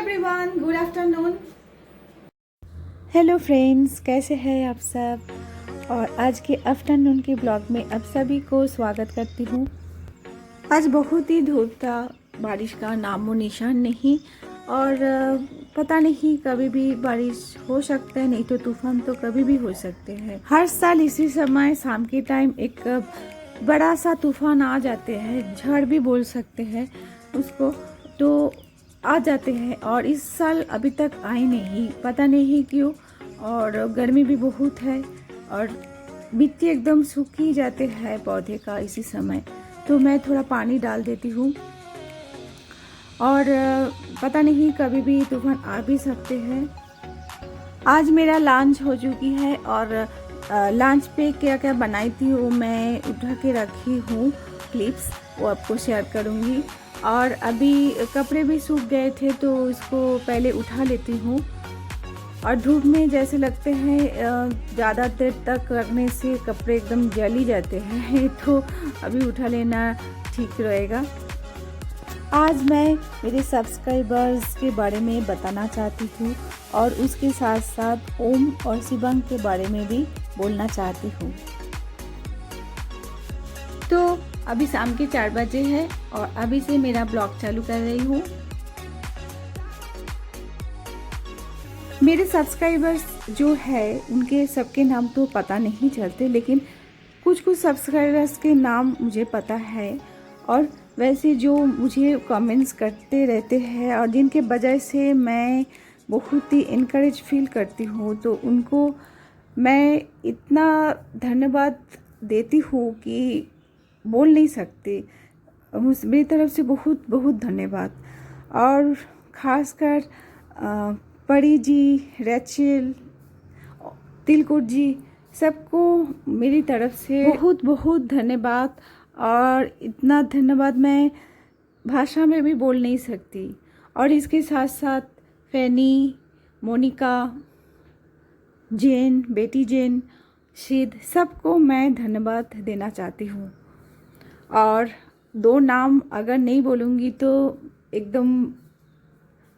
Everyone, good afternoon. Hello friends, कैसे हैं आप सब। और आज के आफ्टरनून के ब्लॉग में आप सभी को स्वागत करती हूँ। आज बहुत ही धूप था, बारिश का नामो निशान नहीं। और पता नहीं, कभी भी बारिश हो सकता है, नहीं तो तूफान तो कभी भी हो सकते हैं। हर साल इसी समय शाम के टाइम एक बड़ा सा तूफान आ जाते हैं, झड़ भी बोल सकते हैं उसको, तो आ जाते हैं। और इस साल अभी तक आए नहीं, पता नहीं क्यों। और गर्मी भी बहुत है और मिट्टी एकदम सूखी जाते हैं पौधे का इसी समय। तो मैं थोड़ा पानी डाल देती हूँ। और पता नहीं, कभी भी तूफान आ भी सकते हैं। आज मेरा लंच हो चुकी है और लंच पे क्या क्या बनाई थी वो मैं उठा के रखी हूँ क्लिप्स, वो आपको शेयर करूँगी। और अभी कपड़े भी सूख गए थे तो इसको पहले उठा लेती हूँ। और धूप में जैसे लगते हैं ज़्यादा देर तक रखने से कपड़े एकदम जल ही जाते हैं तो अभी उठा लेना ठीक रहेगा। आज मैं मेरे सब्सक्राइबर्स के बारे में बताना चाहती हूँ और उसके साथ साथ ओम और शिवंग के बारे में भी बोलना चाहती हूँ। तो अभी शाम के 4 बजे है और अभी से मेरा ब्लॉग चालू कर रही हूँ। मेरे सब्सक्राइबर्स जो है उनके सबके नाम तो पता नहीं चलते, लेकिन कुछ कुछ सब्सक्राइबर्स के नाम मुझे पता है। और वैसे जो मुझे कमेंट्स करते रहते हैं और जिनके वजह से मैं बहुत ही इनकरेज फील करती हूँ, तो उनको मैं इतना धन्यवाद देती हूँ कि बोल नहीं सकती। मेरी तरफ से बहुत बहुत धन्यवाद। और ख़ासकर परी जी, रेचल, तिलकुट जी, सबको मेरी तरफ से बहुत बहुत धन्यवाद। और इतना धन्यवाद मैं भाषा में भी बोल नहीं सकती। और इसके साथ साथ फैनी, मोनिका, जेन, बेटी जेन, शीद, सबको मैं धन्यवाद देना चाहती हूँ। और 2 नाम अगर नहीं बोलूँगी तो एकदम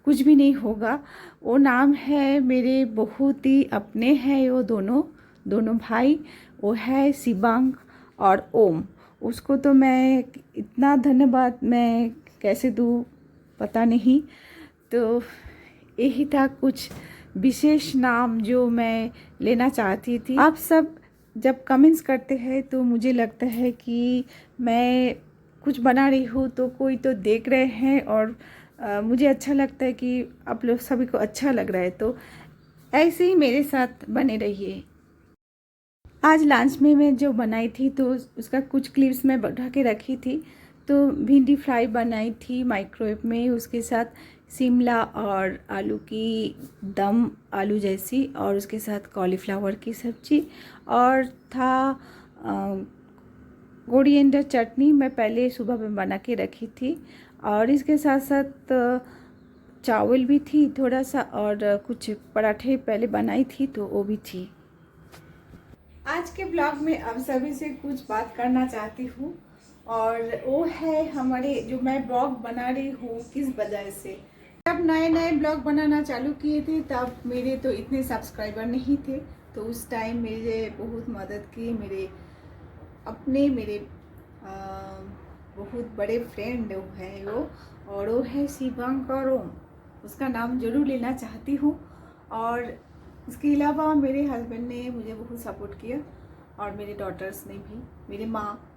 कुछ भी नहीं होगा। वो नाम है मेरे बहुत ही अपने हैं, वो दोनों भाई, वो है शिवंग और ओम। उसको तो मैं इतना धन्यवाद मैं कैसे दूँ पता नहीं। तो यही था कुछ विशेष नाम जो मैं लेना चाहती थी। आप सब जब कमेंट्स करते हैं तो मुझे लगता है कि मैं कुछ बना रही हूँ तो कोई तो देख रहे हैं और मुझे अच्छा लगता है कि आप लोग सभी को अच्छा लग रहा है। तो ऐसे ही मेरे साथ बने रहिए। आज लंच में मैं जो बनाई थी तो उसका कुछ क्लिप्स मैं बढ़ा के रखी थी। तो भिंडी फ्राई बनाई थी माइक्रोवेव में, उसके साथ शिमला और आलू की दम आलू जैसी, और उसके साथ कॉलीफ्लावर की सब्जी, और था कोरिएंडर चटनी मैं पहले सुबह में बना के रखी थी। और इसके साथ साथ चावल भी थी थोड़ा सा, और कुछ पराठे पहले बनाई थी तो वो भी थी। आज के ब्लॉग में आप सभी से कुछ बात करना चाहती हूँ, और वो है हमारे जो मैं ब्लॉग बना रही हूँ किस वजह से। जब नए नए ब्लॉग बनाना चालू किए थे तब मेरे तो इतने सब्सक्राइबर नहीं थे, तो उस टाइम मेरे बहुत मदद की मेरे बहुत बड़े फ्रेंड है वो, और वो है शिवंग और ओम। उसका नाम जरूर लेना चाहती हूँ। और इसके अलावा मेरे हस्बैंड ने मुझे बहुत सपोर्ट किया, और मेरे डॉटर्स ने भी, मेरे माँ,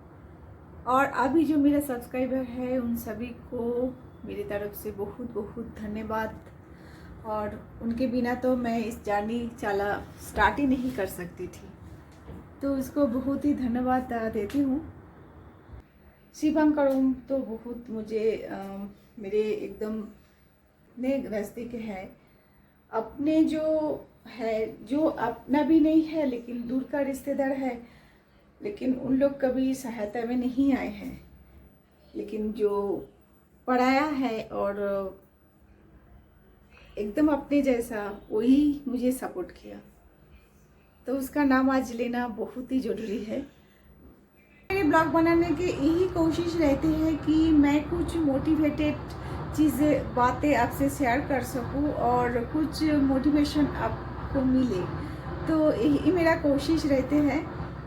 और अभी जो मेरा सब्सक्राइबर है उन सभी को मेरी तरफ से बहुत बहुत धन्यवाद। और उनके बिना तो मैं इस जर्नी स्टार्ट ही नहीं कर सकती थी, तो उसको बहुत ही धन्यवाद देती हूँ। शिवंग और ओम तो बहुत मुझे मेरे एकदम नए रास्ते के हैं, अपने जो है, जो अपना भी नहीं है लेकिन दूर का रिश्तेदार है, लेकिन उन लोग कभी सहायता में नहीं आए हैं। लेकिन जो पढ़ाया है और एकदम अपने जैसा, वही मुझे सपोर्ट किया, तो उसका नाम आज लेना बहुत ही ज़रूरी है। मेरे ब्लॉग बनाने की यही कोशिश रहती है कि मैं कुछ मोटिवेटेड चीज़ें बातें आपसे शेयर कर सकूं और कुछ मोटिवेशन आपको मिले। तो यही मेरा कोशिश रहते हैं।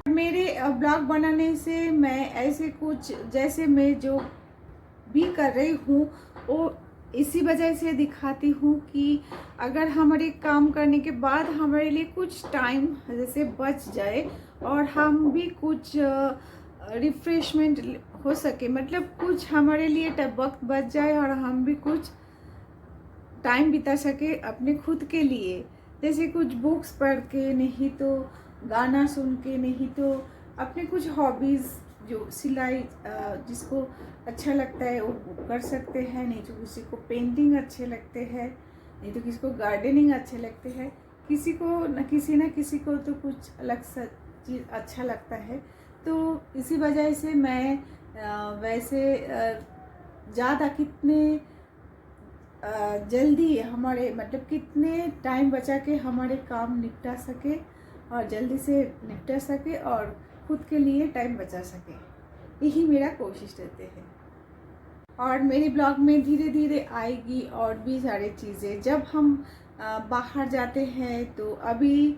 मेरे ब्लॉग बनाने से मैं ऐसे कुछ जैसे मैं जो भी कर रही हूँ वो इसी वजह से दिखाती हूँ कि अगर हमारे काम करने के बाद हमारे लिए कुछ टाइम जैसे बच जाए और हम भी कुछ रिफ्रेशमेंट हो सके, मतलब कुछ हमारे लिए वक्त बच जाए और हम भी कुछ टाइम बिता सके अपने खुद के लिए। जैसे कुछ बुक्स पढ़ के, नहीं तो गाना सुन के, नहीं तो अपने कुछ हॉबीज़ जो सिलाई जिसको अच्छा लगता है वो कर सकते हैं, नहीं तो किसी को पेंटिंग अच्छे लगते हैं, नहीं तो किसी को गार्डनिंग अच्छे लगते हैं, किसी को न किसी को तो कुछ अलग सा चीज़ अच्छा लगता है। तो इसी वजह से मैं वैसे ज़्यादा कितने जल्दी हमारे मतलब कितने टाइम बचा के हमारे काम निपटा सके और जल्दी से निपटा सके और खुद के लिए टाइम बचा सके, यही मेरा कोशिश रहते हैं। और मेरे ब्लॉग में धीरे धीरे आएगी और भी सारी चीज़ें। जब हम बाहर जाते हैं तो अभी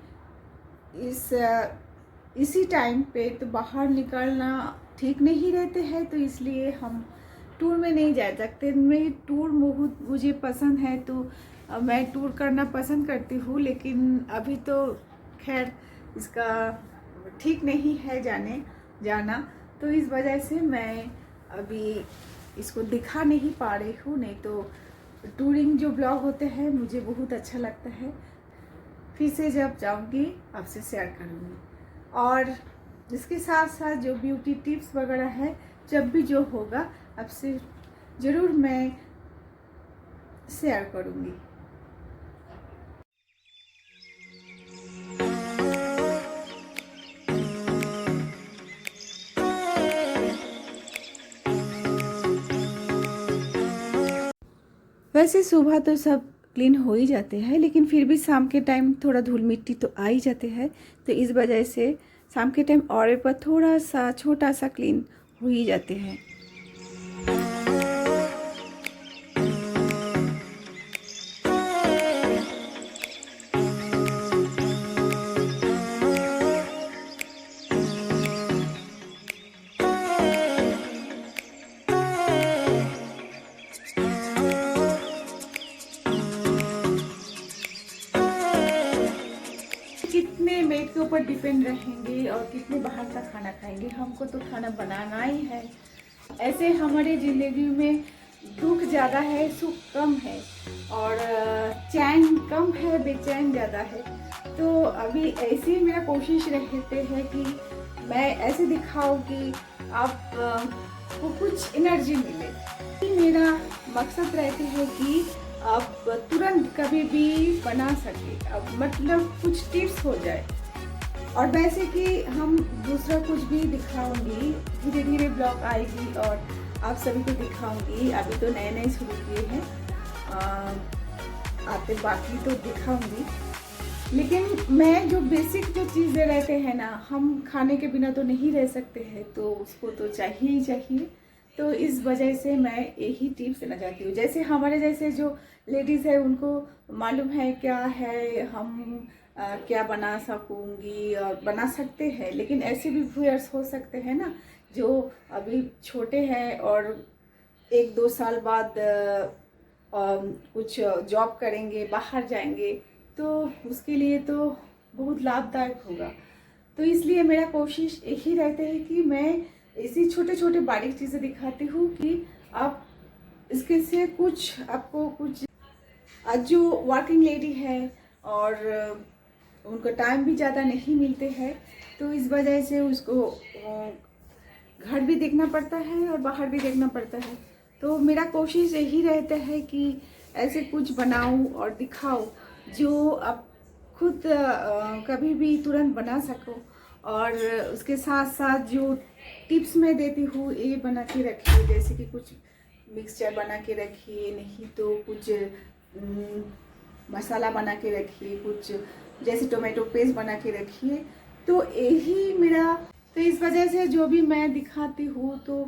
इसी टाइम पे तो बाहर निकलना ठीक नहीं रहते हैं, तो इसलिए हम टूर में नहीं जा सकते। मैं टूर बहुत मुझे पसंद है, तो मैं टूर करना पसंद करती हूँ, लेकिन अभी तो खैर इसका ठीक नहीं है जाना, तो इस वजह से मैं अभी इसको दिखा नहीं पा रही हूँ। नहीं तो टूरिंग जो ब्लॉग होते हैं मुझे बहुत अच्छा लगता है। फिर से जब जाऊँगी आपसे शेयर करूँगी, और इसके साथ साथ जो ब्यूटी टिप्स वगैरह है जब भी जो होगा आपसे ज़रूर मैं शेयर करूँगी। वैसे सुबह तो सब क्लीन हो ही जाते हैं, लेकिन फिर भी शाम के टाइम थोड़ा धूल मिट्टी तो आ ही जाते हैं, तो इस वजह से शाम के टाइम और पर थोड़ा सा छोटा सा क्लीन हो ही जाते हैं। कितने मेड के ऊपर डिपेंड रहेंगे और कितने बाहर का खाना खाएंगे, हमको तो खाना बनाना ही है। ऐसे हमारे ज़िंदगी में दुख ज़्यादा है, सुख कम है, और चैन कम है, बेचैन ज़्यादा है। तो अभी ऐसी मेरा कोशिश रहते है कि मैं ऐसे दिखाऊं कि आप को कुछ एनर्जी मिले। मेरा मकसद रहते है कि आप तुरंत कभी भी बना सके, अब मतलब कुछ टिप्स हो जाए। और वैसे कि हम दूसरा कुछ भी दिखाऊंगी, धीरे धीरे ब्लॉग आएगी और आप सभी को दिखाऊंगी। अभी तो नए नए शुरू किए हैं, आते बाकी तो दिखाऊंगी, लेकिन मैं जो बेसिक जो चीज़ें रहते हैं ना, हम खाने के बिना तो नहीं रह सकते हैं, तो उसको तो चाहिए ही चाहिए। तो इस वजह से मैं यही टिप्स देना चाहती हूँ। जैसे हमारे जैसे जो लेडीज़ है उनको मालूम है क्या है, हम क्या बना सकूँगी और बना सकते हैं, लेकिन ऐसे भी व्यूअर्स हो सकते हैं ना जो अभी छोटे हैं और 1-2 साल बाद कुछ जॉब करेंगे, बाहर जाएंगे, तो उसके लिए तो बहुत लाभदायक होगा। तो इसलिए मेरा कोशिश यही रहता है कि मैं ऐसी छोटे छोटे बारीक चीज़ें दिखाती हूँ कि आप इसके से कुछ आपको कुछ जो वर्किंग लेडी है और उनको टाइम भी ज़्यादा नहीं मिलते हैं, तो इस वजह से उसको घर भी देखना पड़ता है और बाहर भी देखना पड़ता है। तो मेरा कोशिश यही रहता है कि ऐसे कुछ बनाऊं और दिखाऊं जो आप खुद कभी भी तुरंत बना सको। और उसके साथ साथ जो टिप्स मैं देती हूँ ये बना के रखिए, जैसे कि कुछ मिक्सचर बना के रखिए, नहीं तो कुछ मसाला बना के रखिए, कुछ जैसे टोमेटो पेस्ट बना के रखिए। तो यही मेरा, तो इस वजह से जो भी मैं दिखाती हूँ तो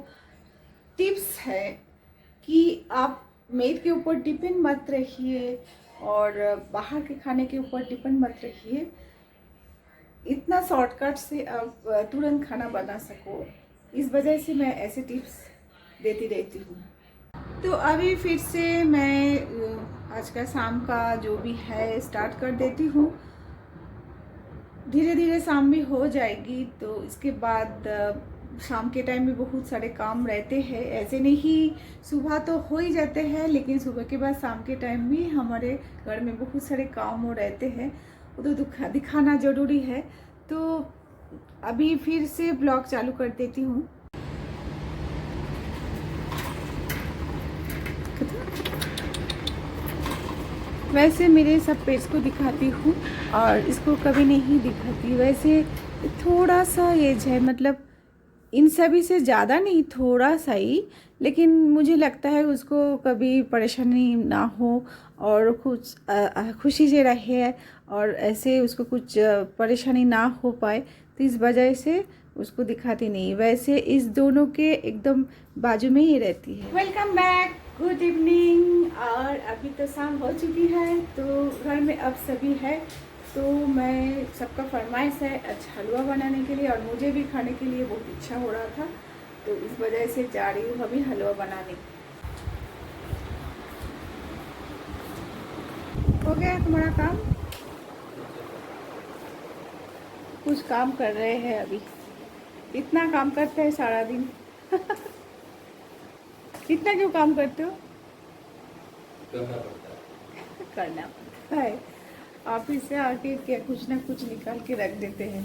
टिप्स है कि आप मेड के ऊपर डिपेंड मत रहिए और बाहर के खाने के ऊपर डिपेंड मत रहिए। इतना शॉर्टकट से आप तुरंत खाना बना सको, इस वजह से मैं ऐसे टिप्स देती रहती हूँ। तो अभी फिर से मैं आज का शाम का जो भी है स्टार्ट कर देती हूँ। धीरे धीरे शाम भी हो जाएगी, तो इसके बाद शाम के टाइम में बहुत सारे काम रहते हैं। ऐसे नहीं सुबह तो हो ही जाते हैं, लेकिन सुबह के बाद शाम के टाइम भी हमारे घर में बहुत सारे काम हो रहते हैं, वो तो दिखाना ज़रूरी है। तो अभी फिर से ब्लॉग चालू कर देती हूँ। वैसे मेरे सब पेट्स को दिखाती हूँ और इसको कभी नहीं दिखाती। वैसे थोड़ा सा एज है, मतलब इन सभी से ज़्यादा नहीं, थोड़ा सा ही, लेकिन मुझे लगता है उसको कभी परेशानी ना हो और कुछ खुशी से रहे और ऐसे उसको कुछ परेशानी ना हो पाए, तो इस वजह से उसको दिखाती नहीं। वैसे इस दोनों के एकदम बाजू में ही रहती है। Welcome back, good evening. और अभी तो शाम हो चुकी है, तो घर में अब सभी है, तो मैं सबका फरमाइश है आज हलवा बनाने के लिए और मुझे भी खाने के लिए बहुत इच्छा हो रहा था, तो इस वजह से जा रही हूँ अभी हलवा बनाने। हो गया तुम्हारा काम? कुछ काम कर रहे हैं अभी, इतना काम करते हैं सारा दिन। इतना क्यों काम करते हो? करना पड़ता है। ऑफिस से आके क्या कुछ ना कुछ निकाल के रख देते हैं।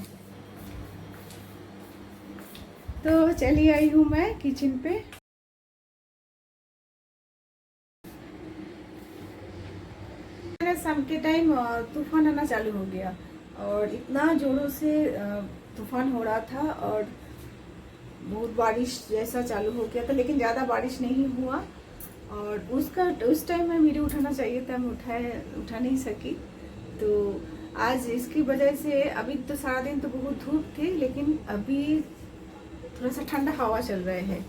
तो चली आई हूँ मैं किचन पे। शाम के टाइम तूफान आना चालू हो गया और इतना जोरों से तूफान हो रहा था और बहुत बारिश जैसा चालू हो गया था, लेकिन ज़्यादा बारिश नहीं हुआ। और उस टाइम में वीडियो उठाना चाहिए था, मैं उठा नहीं सकी। तो आज इसकी वजह से अभी तो सारा दिन तो बहुत धूप थी, लेकिन अभी थोड़ा सा ठंडा हवा चल रहा है।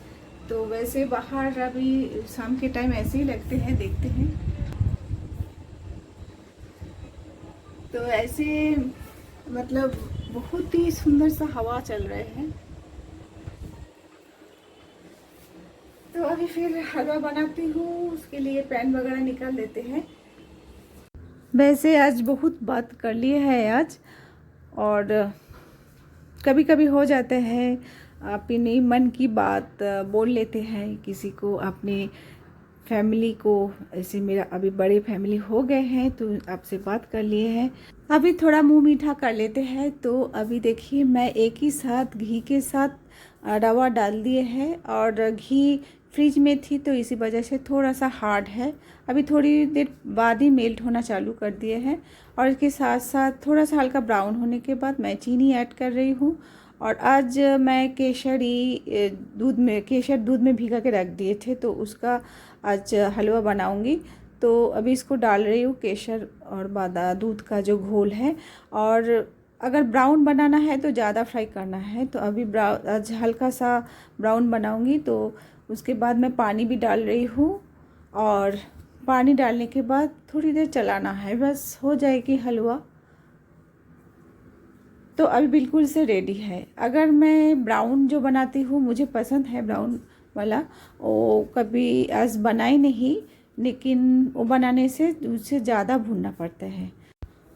तो वैसे बाहर अभी शाम के टाइम ऐसे ही लगते हैं, देखते हैं। तो ऐसे मतलब बहुत ही सुंदर सा हवा चल रहे हैं। तो अभी फिर हलवा बनाती हूँ, उसके लिए पैन वगैरह निकाल देते हैं। वैसे आज बहुत बात कर लिए है आज, और कभी कभी हो जाता है अपने मन की बात बोल लेते हैं किसी को, अपनी फैमिली को। ऐसे मेरा अभी बड़े फैमिली हो गए हैं, तो आपसे बात कर लिए हैं। अभी थोड़ा मुंह मीठा कर लेते हैं। तो अभी देखिए मैं एक ही साथ घी के साथ रवा डाल दिए हैं, और घी फ्रिज में थी तो इसी वजह से थोड़ा सा हार्ड है। अभी थोड़ी देर बाद ही मेल्ट होना चालू कर दिए हैं, और इसके साथ साथ थोड़ा सा हल्का ब्राउन होने के बाद मैं चीनी ऐड कर रही हूँ। और आज मैं केसर दूध में भिगा के रख दिए थे, तो उसका आज हलवा बनाऊंगी। तो अभी इसको डाल रही हूँ, केसर और दूध का जो घोल है। और अगर ब्राउन बनाना है तो ज़्यादा फ्राई करना है, तो अभी आज हल्का सा ब्राउन बनाऊंगी। तो उसके बाद मैं पानी भी डाल रही हूँ, और पानी डालने के बाद थोड़ी देर चलाना है, बस हो जाएगी हलवा। तो अभी बिल्कुल से रेडी है। अगर मैं ब्राउन जो बनाती हूँ, मुझे पसंद है ब्राउन वाला, वो कभी आज बनाई नहीं, लेकिन वो बनाने से उससे ज़्यादा भूनना पड़ता है।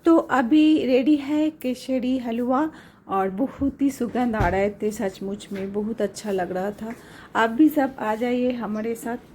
तो अभी रेडी है केसरी हलवा, और बहुत ही सुगंध आ रहे थे, सचमुच में बहुत अच्छा लग रहा था। आप भी सब आ जाइए हमारे साथ।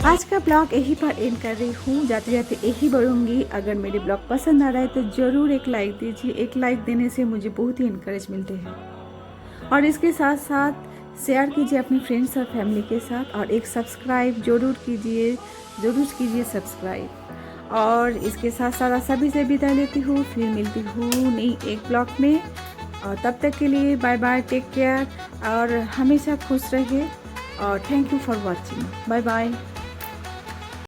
आज का ब्लॉग यहीं पर एंड कर रही हूँ, जाते जाते यही बढ़ूँगी। अगर मेरे ब्लॉग पसंद आ रहा है तो ज़रूर एक लाइक दीजिए। एक लाइक देने से मुझे बहुत ही इनकरेज मिलते हैं, और इसके साथ साथ शेयर कीजिए अपने फ्रेंड्स और फैमिली के साथ, और एक सब्सक्राइब ज़रूर कीजिए ज़रूर कीजिए सब्सक्राइब। और इसके साथ साथ सभी से विदा लेती हूँ, फिर मिलती हूँ नई एक ब्लॉग में। और तब तक के लिए बाय बाय, टेक केयर और हमेशा खुश रहिए। और thank you for watching, bye bye.